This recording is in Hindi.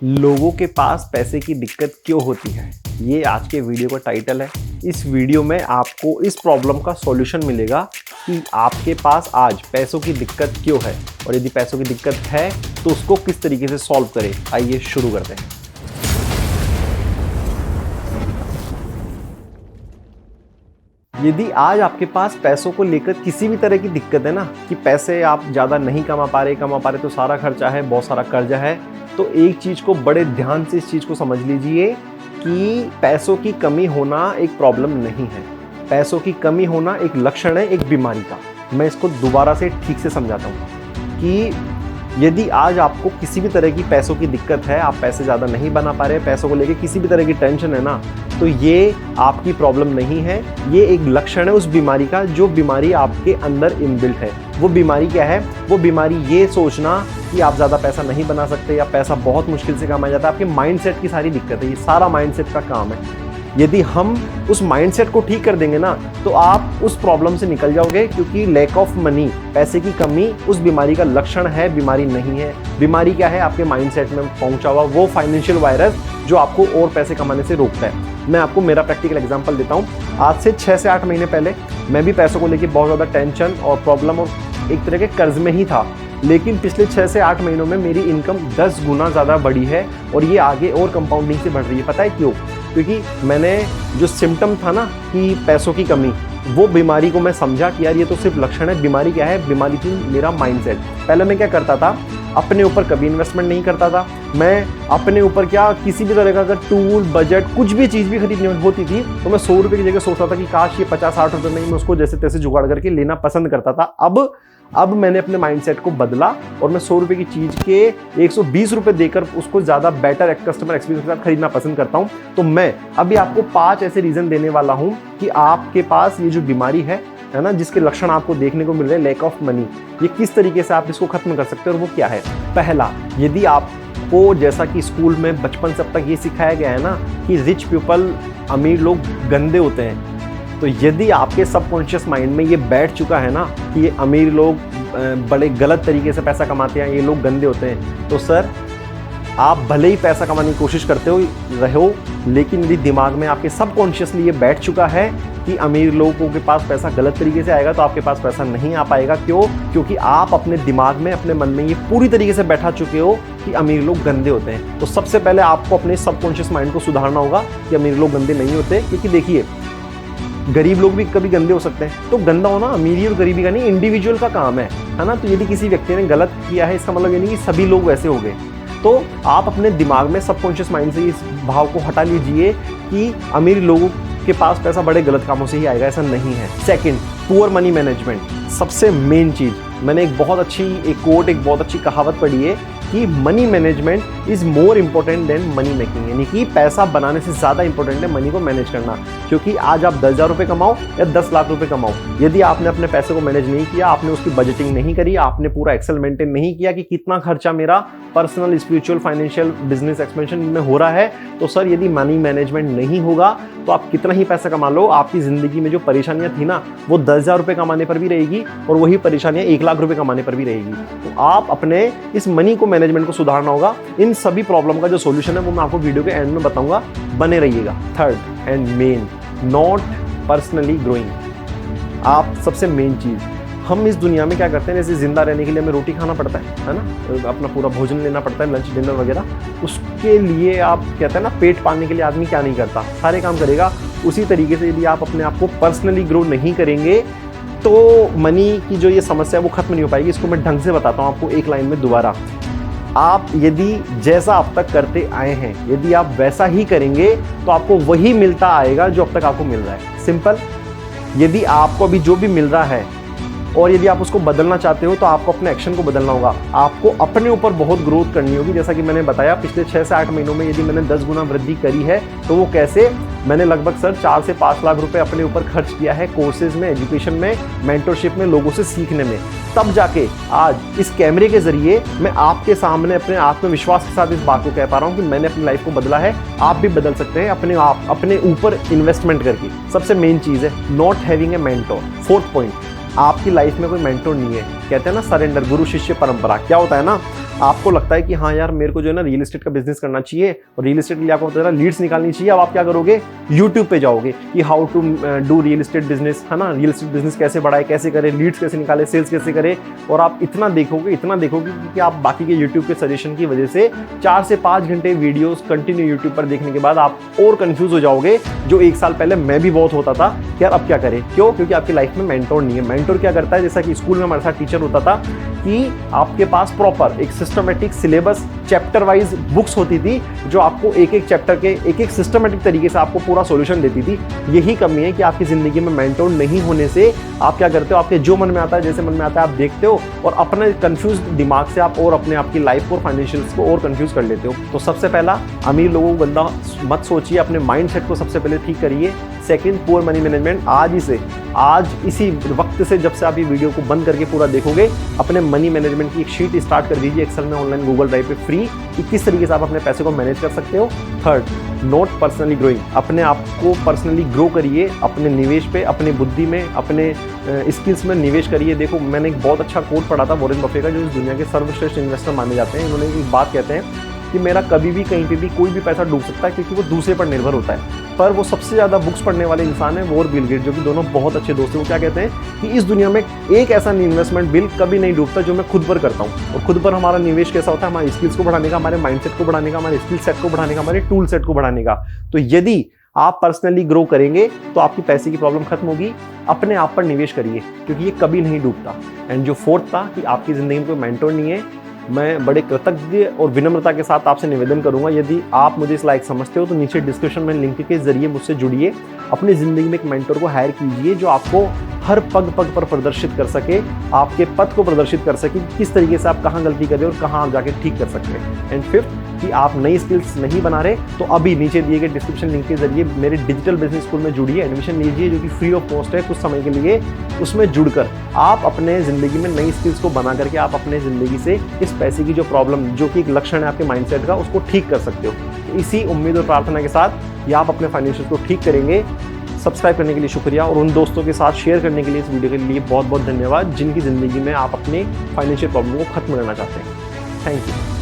लोगों के पास पैसे की दिक्कत क्यों होती है, ये आज के वीडियो का टाइटल है। इस वीडियो में आपको इस प्रॉब्लम का सॉल्यूशन मिलेगा कि आपके पास आज पैसों की दिक्कत क्यों है और यदि पैसों की दिक्कत है तो उसको किस तरीके से सॉल्व करें। आइए शुरू करते हैं। यदि आज आपके पास पैसों को लेकर किसी भी तरह की दिक्कत है ना, कि पैसे आप ज़्यादा नहीं कमा पा रहे तो सारा खर्चा है, बहुत सारा कर्जा है, तो एक चीज़ को बड़े ध्यान से इस चीज़ को समझ लीजिए कि पैसों की कमी होना एक प्रॉब्लम नहीं है। पैसों की कमी होना एक लक्षण है एक बीमारी का। मैं इसको दोबारा से ठीक से समझाता हूँ कि यदि आज आपको किसी भी तरह की पैसों की दिक्कत है, आप पैसे ज़्यादा नहीं बना पा रहे, पैसों को लेकर किसी भी तरह की टेंशन है ना, तो ये आपकी प्रॉब्लम नहीं है, ये एक लक्षण है उस बीमारी का जो बीमारी आपके अंदर इनबिल्ट है। वो बीमारी क्या है? वो बीमारी ये सोचना कि आप ज़्यादा पैसा नहीं बना सकते या पैसा बहुत मुश्किल से कमाया जाता है। आपके माइंडसेट की सारी दिक्कत है, ये सारा माइंडसेट का काम है। यदि हम उस माइंडसेट को ठीक कर देंगे ना, तो आप उस प्रॉब्लम से निकल जाओगे, क्योंकि लैक ऑफ मनी, पैसे की कमी उस बीमारी का लक्षण है, बीमारी नहीं है। बीमारी क्या है? आपके माइंडसेट में पहुंचा हुआ वो फाइनेंशियल वायरस जो आपको और पैसे कमाने से रोकता है। मैं आपको मेरा प्रैक्टिकल एग्जांपल देता हूं। आज से 6 से 8 महीने पहले मैं भी पैसों को लेकर बहुत ज़्यादा टेंशन और प्रॉब्लम और एक तरह के कर्ज में ही था, लेकिन पिछले 6 से 8 महीनों में मेरी इनकम 10 गुना ज़्यादा बढ़ी है और ये आगे और कंपाउंडिंग से बढ़ रही है। पता है क्यों? क्योंकि मैंने जो सिम्टम था ना कि पैसों की कमी, वो बीमारी को मैं समझा कि यार ये तो सिर्फ लक्षण है। बीमारी क्या है? बीमारी थी मेरा माइंडसेट। पहले मैं क्या करता था, अपने ऊपर कभी इन्वेस्टमेंट नहीं करता था। मैं अपने ऊपर क्या, किसी भी तरह का अगर टूल, बजट, कुछ भी चीज़ भी खरीदनी होती थी तो मैं 100 रुपये की जगह सोचता था कि काश ये 50-60 रुपये में मैं उसको जैसे तैसे जुगाड़ करके लेना पसंद करता था। अब मैंने अपने माइंडसेट को बदला और मैं 100 रुपये की चीज़ के 120 रुपये देकर उसको ज़्यादा बेटर कस्टमर एक्सपीरियंस के साथ खरीदना पसंद करता हूँ। तो मैं अभी आपको 5 ऐसे रीज़न देने वाला हूँ कि आपके पास ये जो बीमारी है ना, जिसके लक्षण आपको देखने को मिल रहे हैं, लैक ऑफ मनी, ये किस तरीके से आप इसको खत्म कर सकते हैं और वो क्या है। पहला, यदि आपको जैसा कि स्कूल में बचपन से अब तक ये सिखाया गया है ना कि रिच पीपल, अमीर लोग गंदे होते हैं, तो यदि आपके सबकॉन्शियस माइंड में ये बैठ चुका है ना कि ये अमीर लोग बड़े गलत तरीके से पैसा कमाते हैं, ये लोग गंदे होते हैं, तो सर आप भले ही पैसा कमाने की कोशिश करते हो, लेकिन यदि दिमाग में आपके सबकॉन्शियसली ये बैठ चुका है कि अमीर लोगों के पास पैसा गलत तरीके से आएगा, तो आपके पास पैसा नहीं आ पाएगा। क्यों? क्योंकि आप अपने दिमाग में, अपने मन में ये पूरी तरीके से बैठा चुके हो कि अमीर लोग गंदे होते हैं। तो सबसे पहले आपको अपने सबकॉन्शियस माइंड को सुधारना होगा कि अमीर लोग गंदे नहीं होते। क्योंकि देखिए, गरीब लोग भी कभी गंदे हो सकते हैं, तो गंदा होना अमीरी और गरीबी का नहीं, इंडिविजुअल का काम है ना। तो यदि किसी व्यक्ति ने गलत किया है, इसका मतलब ये नहीं कि सभी लोग वैसे हो गए। तो आप अपने दिमाग में सबकॉन्शियस माइंड से इस भाव को हटा लीजिए कि अमीर लोगों के पास पैसा बड़े गलत कामों से ही आएगा, ऐसा नहीं है। सेकंड, पुअर मनी मैनेजमेंट, सबसे मेन चीज। मैंने एक बहुत अच्छी कहावत पढ़ी है कि money management is more important than money making, यानी कि पैसा बनाने से ज़्यादा इंपॉर्टेंट है मनी को मैनेज करना। क्योंकि आज आप 10,000 रुपये कमाओ या 10 लाख रुपए कमाओ, यदि आपने अपने पैसे को मैनेज नहीं किया, आपने उसकी बजटिंग नहीं करी, आपने पूरा एक्सेल मेंटेन नहीं किया कि कितना खर्चा मेरा personal, spiritual, financial, business expansion में हो रहा है, तो सर यदि मनी मैनेजमेंट नहीं होगा तो आप कितना ही पैसा कमा लो, आपकी ज़िंदगी में जो परेशानियां थी ना, वो 10,000 रुपये कमाने पर भी रहेगी और वही परेशानियां 1 लाख रुपए कमाने पर भी रहेगी। तो आप अपने इस मनी को मैनेजमेंट को सुधारना होगा। इन सभी प्रॉब्लम का जो सॉल्यूशन है वो मैं आपको वीडियो के एंड में बताऊंगा, बने रहिएगा। Third and main, not personally growing. आप सबसे मेन चीज़, हम इस दुनिया में क्या करते हैं, जैसे जिंदा रहने के लिए हमें रोटी खाना पड़ता है ना, अपना पूरा भोजन लेना पड़ता है, लंच डिनर वगैरह। उसके लिए आप कहते हैं ना, पेट पालने के लिए आदमी क्या नहीं करता, सारे काम करेगा। उसी तरीके से यदि आप अपने आप को पर्सनली ग्रो नहीं करेंगे तो मनी की जो ये समस्या है वो खत्म नहीं हो पाएगी। इसको मैं ढंग से बताता हूँ आपको एक लाइन में दोबारा। आप यदि जैसा अब तक करते आए हैं, यदि आप वैसा ही करेंगे तो आपको वही मिलता आएगा जो अब तक आपको मिल रहा है। सिंपल। यदि आपको अभी जो भी मिल रहा है और यदि आप उसको बदलना चाहते हो तो आपको अपने एक्शन को बदलना होगा। आपको अपने ऊपर बहुत ग्रोथ करनी होगी। जैसा कि मैंने बताया, पिछले 6 से 8 महीनों में यदि मैंने 10 गुना वृद्धि करी है, तो वो कैसे? मैंने लगभग सर 4 से 5 लाख रुपए अपने ऊपर खर्च किया है, कोर्सेज में, एजुकेशन में, मेंटरशिप में, लोगों से सीखने में। तब जाके आज इस कैमरे के जरिए मैं आपके सामने अपने आत्मविश्वास के साथ इस बात को कह पा रहा हूँ कि मैंने अपनी लाइफ को बदला है। आप भी बदल सकते हैं अपने ऊपर इन्वेस्टमेंट करके। सबसे मेन चीज़ है not having a mentor. 4th point, आपकी लाइफ में कोई मेंटोर नहीं है। कहते हैं ना सरेंडर, गुरु शिष्य परंपरा। क्या होता है ना, आपको लगता है कि हाँ यार मेरे को जो है ना रियल एस्टेट का बिजनेस करना चाहिए और रियल एस्टेट के लिए आपको पता है लीड्स निकालनी चाहिए। अब आप क्या करोगे, यूट्यूब पे जाओगे कि how to do real estate business, है ना, रियल एस्टेट बिजनेस कैसे बढ़ाए, कैसे करें, लीड्स कैसे निकाले, सेल्स कैसे करें। और आप इतना देखोगे कि आप बाकी के यूट्यूब के सजेशन की वजह से 4 से 5 घंटे वीडियोस कंटिन्यू यूट्यूब पर देखने के बाद आप और कंफ्यूज हो जाओगे, जो 1 साल पहले मैं भी बहुत होता था कि यार अब क्या करें। क्यों? क्योंकि आपकी लाइफ में मेंटोर नहीं है। मेंटोर क्या करता है, जैसा कि स्कूल में हमारे साथ टीचर होता था कि आपके पास प्रॉपर एक systematic syllabus chapter wise books होती थी जो आपको एक एक चैप्टर के एक सिस्टमेटिक तरीके से आपको पूरा सॉल्यूशन देती थी। यही कमी है कि आपकी जिंदगी में मेंटोर नहीं होने से आप क्या करते हो, आपके जो मन में आता है, जैसे मन में आता है आप देखते हो और अपने कंफ्यूज दिमाग से आप और अपने आपकी लाइफ और फाइनेंशियल्स को और कंफ्यूज कर लेते हो। तो सबसे पहला, अमीर लोगों को गंदा मत सोचिए, अपने माइंडसेट को सबसे पहले ठीक करिए। Second, poor money management. आज इसी वक्त से, जब से आप ये वीडियो को बंद करके पूरा देखोगे, अपने मनी मैनेजमेंट की एक शीट स्टार्ट कर दीजिए एक्सेल में, ऑनलाइन गूगल ड्राइव पे फ्री, कि किस तरीके से आप अपने पैसे को मैनेज कर सकते हो। Third, note personally growing. अपने आप को पर्सनली ग्रो करिए, अपने निवेश पे, अपने बुद्धि में, अपने स्किल्स में निवेश करिए। देखो, मैंने एक बहुत अच्छा कोट पढ़ा था वॉरेन बफे का, जो इस दुनिया के सर्वश्रेष्ठ इन्वेस्टर माने जाते हैं। उन्होंने एक बात कहते हैं कि मेरा कभी भी कहीं पे भी कोई भी पैसा डूब सकता है, क्योंकि वो दूसरे पर निर्भर होता है। पर वो सबसे ज़्यादा बुक्स पढ़ने वाले इंसान है वो और बिल गेट, जो कि दोनों बहुत अच्छे दोस्त हैं। वो क्या कहते हैं कि इस दुनिया में एक ऐसा इन्वेस्टमेंट बिल कभी नहीं डूबता जो मैं खुद पर करता हूँ। और खुद पर हमारा निवेश कैसा होता है, हमारे स्किल्स को बढ़ाने का, हमारे माइंडसेट को बढ़ाने का, हमारे स्किल सेट को बढ़ाने का, हमारे टूल सेट को बढ़ाने का। तो यदि आप पर्सनली ग्रो करेंगे तो आपकी पैसे की प्रॉब्लम खत्म होगी। अपने आप पर निवेश करिए, क्योंकि ये कभी नहीं डूबता। एंड जो फोर्थ था कि आपकी जिंदगी में कोई मेंटोर नहीं है, मैं बड़े कृतज्ञ और विनम्रता के साथ आपसे निवेदन करूंगा, यदि आप मुझे इस लायक समझते हो तो नीचे डिस्क्रिप्शन में लिंक के जरिए मुझसे जुड़िए। अपनी जिंदगी में एक मेंटर को हायर कीजिए जो आपको हर पग पग पर प्रदर्शित कर सके, आपके पथ को प्रदर्शित कर सके कि किस तरीके से आप कहाँ गलती कर रहे हो और कहाँ आप जाके ठीक कर सकते हैं। एंड फिफ्थ, कि आप नई स्किल्स नहीं बना रहे तो अभी नीचे दिए गए डिस्क्रिप्शन लिंक के जरिए मेरे डिजिटल बिजनेस स्कूल में जुड़िए, एडमिशन लीजिए, जो कि फ्री ऑफ कॉस्ट है कुछ समय के लिए। उसमें जुड़कर आप अपने ज़िंदगी में नई स्किल्स को बना करके आप अपने ज़िंदगी से इस पैसे की जो प्रॉब्लम, जो कि एक लक्षण है आपके माइंडसेट का, उसको ठीक कर सकते हो। तो इसी उम्मीद और प्रार्थना के साथ ये आप अपने फाइनेंशियल को ठीक करेंगे। सब्सक्राइब करने के लिए शुक्रिया और उन दोस्तों के साथ शेयर करने के लिए इस वीडियो के लिए बहुत बहुत धन्यवाद, जिनकी ज़िंदगी में आप अपनी फाइनेंशियल प्रॉब्लम को खत्म करना चाहते हैं। Thank you.